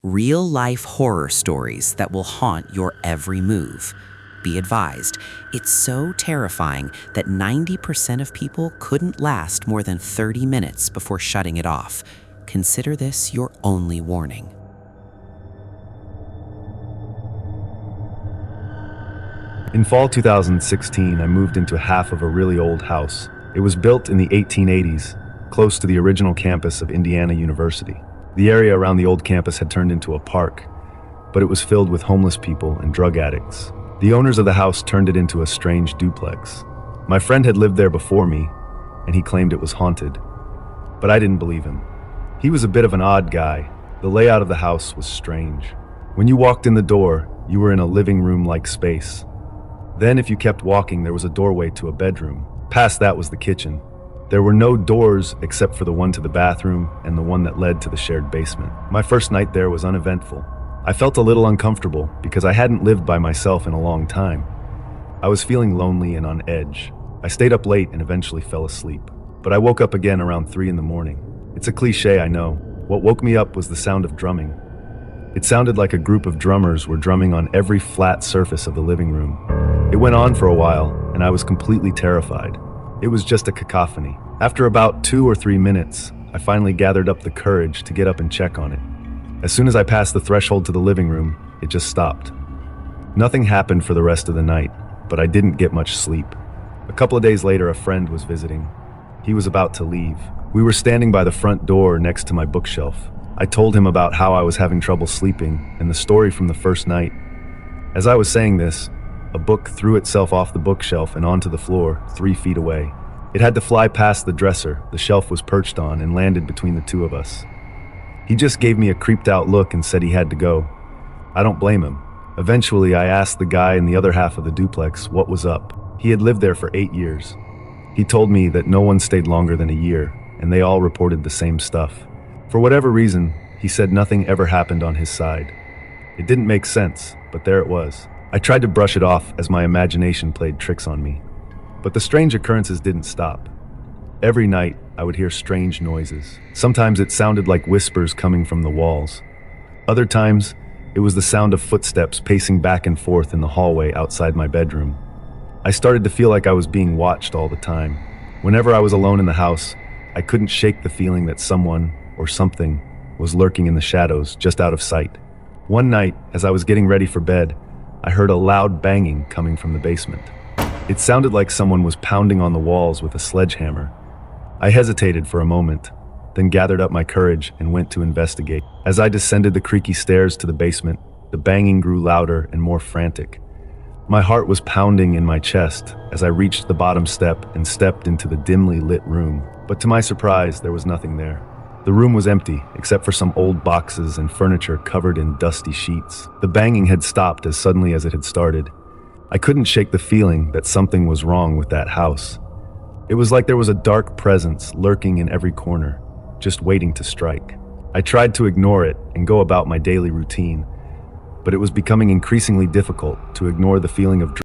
real-life horror stories that will haunt your every move. Be advised, it's so terrifying that 90% of people couldn't last more than 30 minutes before shutting it off. Consider this your only warning. In fall 2016, I moved into half of a really old house. It was built in the 1880s, close to the original campus of Indiana University. The area around the old campus had turned into a park, but it was filled with homeless people and drug addicts. The owners of the house turned it into a strange duplex. My friend had lived there before me, and he claimed it was haunted. But I didn't believe him. He was a bit of an odd guy. The layout of the house was strange. When you walked in the door, you were in a living room-like space. Then, if you kept walking, there was a doorway to a bedroom. Past that was the kitchen. There were no doors except for the one to the bathroom and the one that led to the shared basement. My first night there was uneventful. I felt a little uncomfortable because I hadn't lived by myself in a long time. I was feeling lonely and on edge. I stayed up late and eventually fell asleep. But I woke up again around 3 in the morning. It's a cliche, I know. What woke me up was the sound of drumming. It sounded like a group of drummers were drumming on every flat surface of the living room. It went on for a while, and I was completely terrified. It was just a cacophony. After about 2 or 3 minutes, I finally gathered up the courage to get up and check on it. As soon as I passed the threshold to the living room, it just stopped. Nothing happened for the rest of the night, but I didn't get much sleep. A couple of days later, a friend was visiting. He was about to leave. We were standing by the front door next to my bookshelf. I told him about how I was having trouble sleeping and the story from the first night. As I was saying this, a book threw itself off the bookshelf and onto the floor 3 feet away. It had to fly past the dresser the shelf was perched on and landed between the two of us. He just gave me a creeped out look and said he had to go. I don't blame him. Eventually, I asked the guy in the other half of the duplex what was up. He had lived there for 8 years. He told me that no one stayed longer than a year, and they all reported the same stuff. For whatever reason, he said nothing ever happened on his side. It didn't make sense, but there it was. I tried to brush it off as my imagination played tricks on me. But the strange occurrences didn't stop. Every night, I would hear strange noises. Sometimes it sounded like whispers coming from the walls. Other times, it was the sound of footsteps pacing back and forth in the hallway outside my bedroom. I started to feel like I was being watched all the time. Whenever I was alone in the house, I couldn't shake the feeling that someone or something was lurking in the shadows just out of sight. One night, as I was getting ready for bed, I heard a loud banging coming from the basement. It sounded like someone was pounding on the walls with a sledgehammer. I hesitated for a moment, then gathered up my courage and went to investigate. As I descended the creaky stairs to the basement, the banging grew louder and more frantic. My heart was pounding in my chest as I reached the bottom step and stepped into the dimly lit room. But to my surprise, there was nothing there. The room was empty, except for some old boxes and furniture covered in dusty sheets. The banging had stopped as suddenly as it had started. I couldn't shake the feeling that something was wrong with that house. It was like there was a dark presence lurking in every corner, just waiting to strike. I tried to ignore it and go about my daily routine, but it was becoming increasingly difficult to ignore the feeling of